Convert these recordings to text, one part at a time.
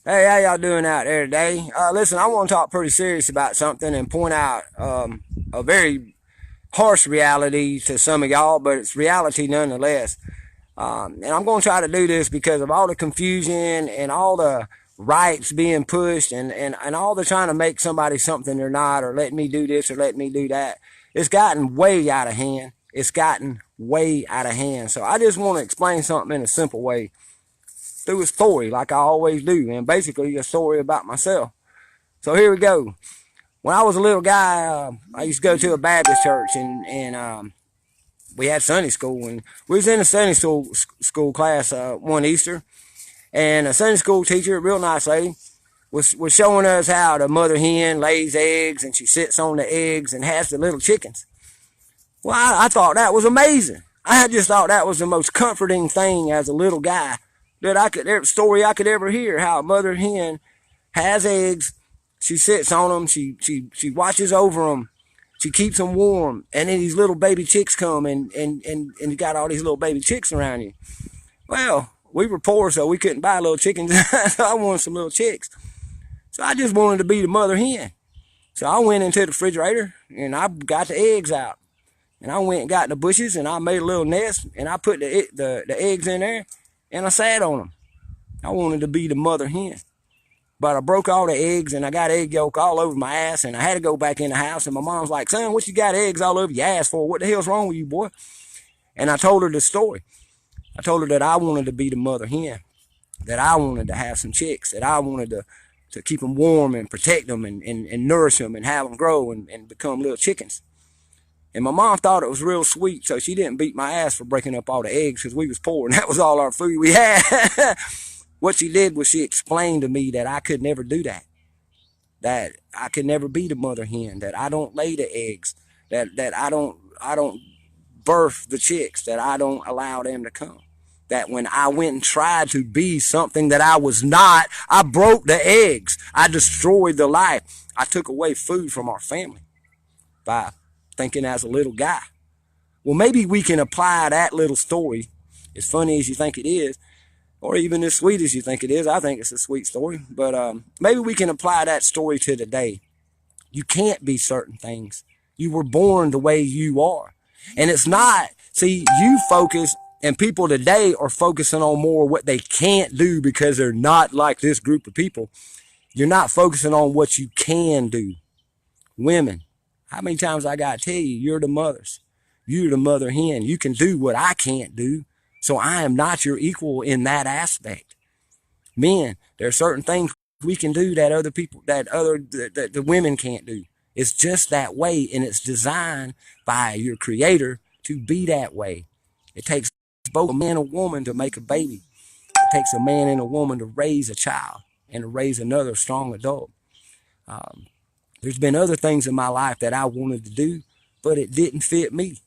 Hey, how y'all doing out there today? Listen, I want to talk pretty serious about something and point out a very harsh reality to some of y'all, but it's reality nonetheless. And I'm going to try to do this because of all the confusion and all the rights being pushed and all the trying to make somebody something they're not, or let me do this or let me do that. It's gotten way out of hand. It's gotten way out of hand. So I just want to explain something in a simple way through a story like I always do, and basically a story about myself. So here we go. When I was a little guy, I used to go to a Baptist church, and we had Sunday school, and we was in a Sunday school class one Easter, and a Sunday school teacher, a real nice lady, was showing us how the mother hen lays eggs, and she sits on the eggs and has the little chickens. Well, I thought that was amazing. I just thought that was the most comforting thing as a little guy that story I could ever hear. How a mother hen has eggs, she sits on them, she watches over them, she keeps them warm, and then these little baby chicks come and you got all these little baby chicks around you. Well, we were poor, so we couldn't buy little chickens. So I wanted some little chicks. So I just wanted to be the mother hen. So I went into the refrigerator and I got the eggs out. And I went and got the bushes and I made a little nest and I put the eggs in there and I sat on them. I wanted to be the mother hen. But I broke all the eggs and I got egg yolk all over my ass, and I had to go back in the house, and my mom's like, "Son, what you got eggs all over your ass for? What the hell's wrong with you, boy?" And I told her the story. I told her that I wanted to be the mother hen, that I wanted to have some chicks, that I wanted to keep them warm and protect them and nourish them and have them grow and become little chickens. And my mom thought it was real sweet, so she didn't beat my ass for breaking up all the eggs because we was poor and that was all our food we had. What she did was she explained to me that I could never do that I could never be the mother hen, that I don't lay the eggs, that I don't birth the chicks, that I don't allow them to come. That when I went and tried to be something that I was not, I broke the eggs. I destroyed the life. I took away food from our family by thinking as a little guy. Well, maybe we can apply that little story, as funny as you think it is, or even as sweet as you think it is. I think it's a sweet story, but maybe we can apply that story to today. You can't be certain things. You were born the way you are. And it's not, see, you focus, and people today are focusing on more what they can't do because they're not like this group of people. You're not focusing on what you can do. Women, how many times I got to tell you, you're the mothers. You're the mother hen. You can do what I can't do. So I am not your equal in that aspect. Men, there are certain things we can do that other people, that the women can't do. It's just that way, and it's designed by your creator to be that way. It takes both a man and a woman to make a baby. It takes a man and a woman to raise a child and to raise another strong adult. There's been other things in my life that I wanted to do, but it didn't fit me.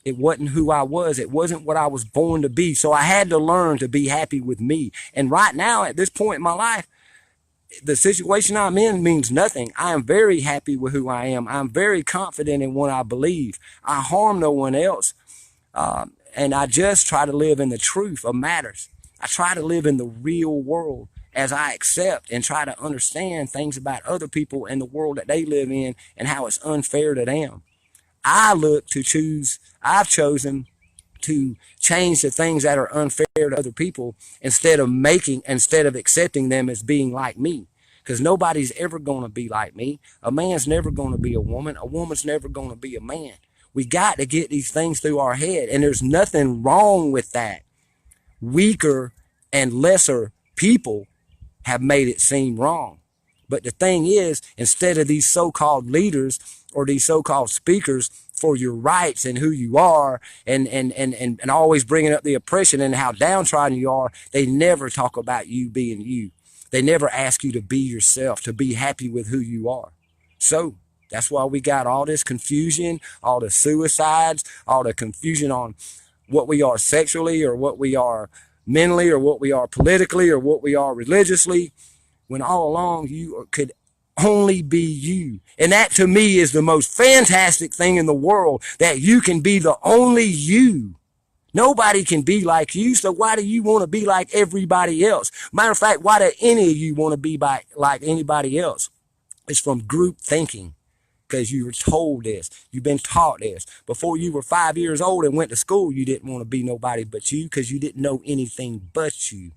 It wasn't who I was. It wasn't what I was born to be. So I had to learn to be happy with me. And right now, at this point in my life, the situation I'm in means nothing. I am very happy with who I am. I'm very confident in what I believe. I harm no one else. And I just try to live in the truth of matters. I try to live in the real world as I accept and try to understand things about other people and the world that they live in and how it's unfair to them. I've chosen to change the things that are unfair to other people instead of accepting them as being like me. Because nobody's ever going to be like me. A man's never going to be a woman. A woman's never going to be a man. We got to get these things through our head, and there's nothing wrong with that. Weaker and lesser people have made it seem wrong. But the thing is, instead of these so-called leaders or these so-called speakers for your rights and who you are and always bringing up the oppression and how downtrodden you are, they never talk about you being you. They never ask you to be yourself, to be happy with who you are. So that's why we got all this confusion, all the suicides, all the confusion on what we are sexually or what we are mentally or what we are politically or what we are religiously, when all along you could only be you. And that to me is the most fantastic thing in the world, that you can be the only you. Nobody can be like you, so why do you want to be like everybody else? Matter of fact, why do any of you want to be like anybody else? It's from group thinking, because you were told this. You've been taught this. Before you were 5 years old and went to school, you didn't want to be nobody but you because you didn't know anything but you.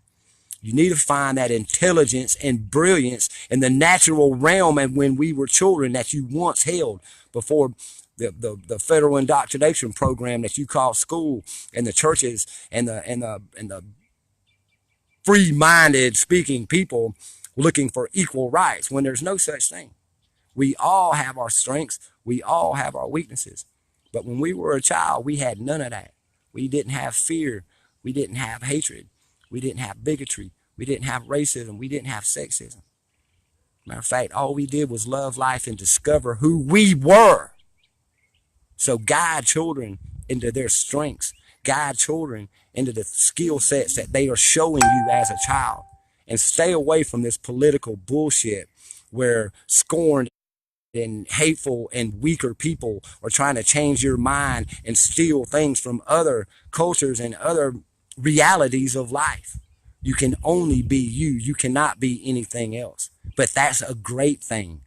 You need to find that intelligence and brilliance in the natural realm and when we were children that you once held before the federal indoctrination program that you call school and the churches and the free-minded speaking people looking for equal rights when there's no such thing. We all have our strengths. We all have our weaknesses. But when we were a child, we had none of that. We didn't have fear. We didn't have hatred. We didn't have bigotry. We didn't have racism. We didn't have sexism. Matter of fact, all we did was love life and discover who we were. So guide children into their strengths. Guide children into the skill sets that they are showing you as a child. And stay away from this political bullshit where scorn and hateful and weaker people are trying to change your mind and steal things from other cultures and other realities of life. You can only be you. You cannot be anything else. But that's a great thing.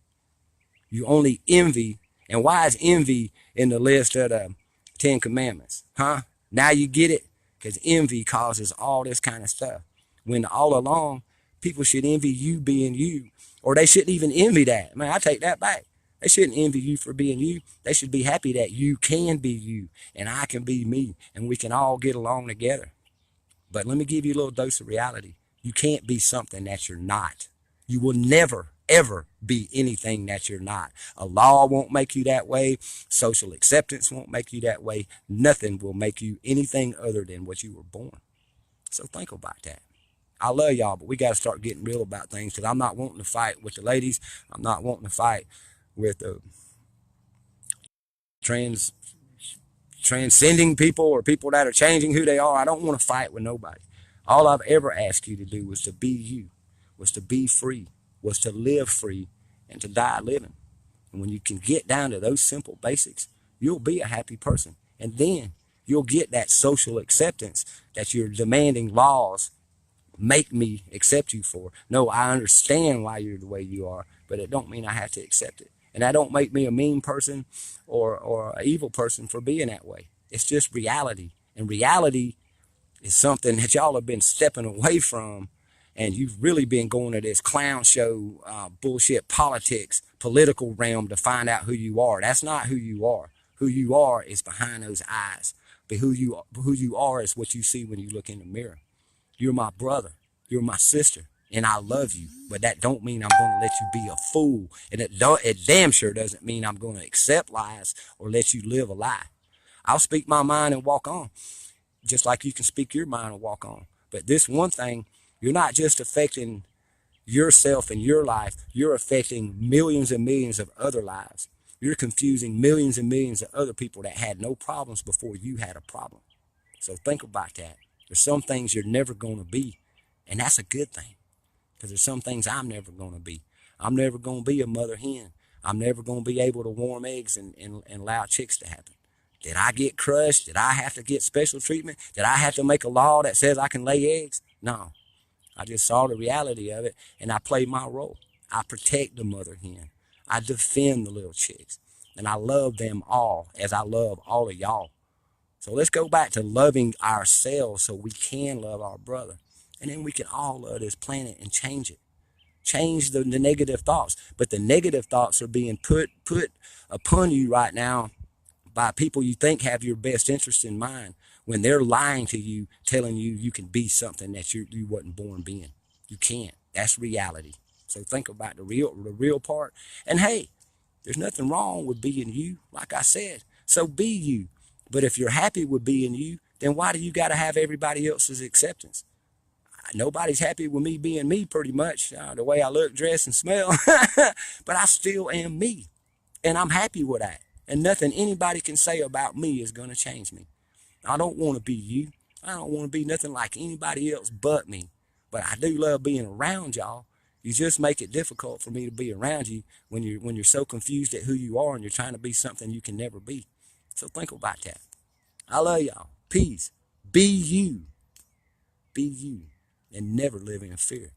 You only envy. And why is envy in the list of the 10 Commandments? Huh? Now you get it? Because envy causes all this kind of stuff. When all along, people should envy you being you. Or they shouldn't even envy that. Man, I take that back. They shouldn't envy you for being you. They should be happy that you can be you and I can be me and we can all get along together. But let me give you a little dose of reality. You can't be something that you're not. You will never, ever be anything that you're not. A law won't make you that way. Social acceptance won't make you that way. Nothing will make you anything other than what you were born. So think about that. I love y'all, but we got to start getting real about things because I'm not wanting to fight with the ladies. I'm not wanting to fight with the transcending people or people that are changing who they are. I don't want to fight with nobody. All I've ever asked you to do was to be you, was to be free, was to live free, and to die living. And when you can get down to those simple basics, you'll be a happy person. And then you'll get that social acceptance that you're demanding laws make me accept you for. No, I understand why you're the way you are, but it don't mean I have to accept it. And that don't make me a mean person or an evil person for being that way. It's just reality. And reality is something that y'all have been stepping away from, and you've really been going to this clown show, bullshit politics, political realm to find out who you are. That's not who you are. Who you are is behind those eyes. But who you are is what you see when you look in the mirror. You're my brother. You're my sister. And I love you. But that don't mean I'm going to let you be a fool. And it damn sure doesn't mean I'm going to accept lies or let you live a lie. I'll speak my mind and walk on. Just like you can speak your mind and walk on. But this one thing, you're not just affecting yourself and your life. You're affecting millions and millions of other lives. You're confusing millions and millions of other people that had no problems before you had a problem. So think about that. There's some things you're never going to be, and that's a good thing, because there's some things I'm never going to be. I'm never going to be a mother hen. I'm never going to be able to warm eggs and allow chicks to happen. Did I get crushed? Did I have to get special treatment? Did I have to make a law that says I can lay eggs? No. I just saw the reality of it, and I played my role. I protect the mother hen. I defend the little chicks, and I love them all as I love all of y'all. So let's go back to loving ourselves so we can love our brother. And then we can all love this planet and change it. Change the negative thoughts. But the negative thoughts are being put upon you right now by people you think have your best interest in mind when they're lying to you, telling you you can be something that you wasn't born being. You can't. That's reality. So think about the real part. And hey, there's nothing wrong with being you, like I said. So be you. But if you're happy with being you, then why do you got to have everybody else's acceptance? Nobody's happy with me being me pretty much, the way I look, dress, and smell. But I still am me. And I'm happy with that. And nothing anybody can say about me is going to change me. I don't want to be you. I don't want to be nothing like anybody else but me. But I do love being around y'all. You just make it difficult for me to be around you when you're so confused at who you are and you're trying to be something you can never be. So think about that. I love y'all. Peace. Be you. Be you. And never live in fear.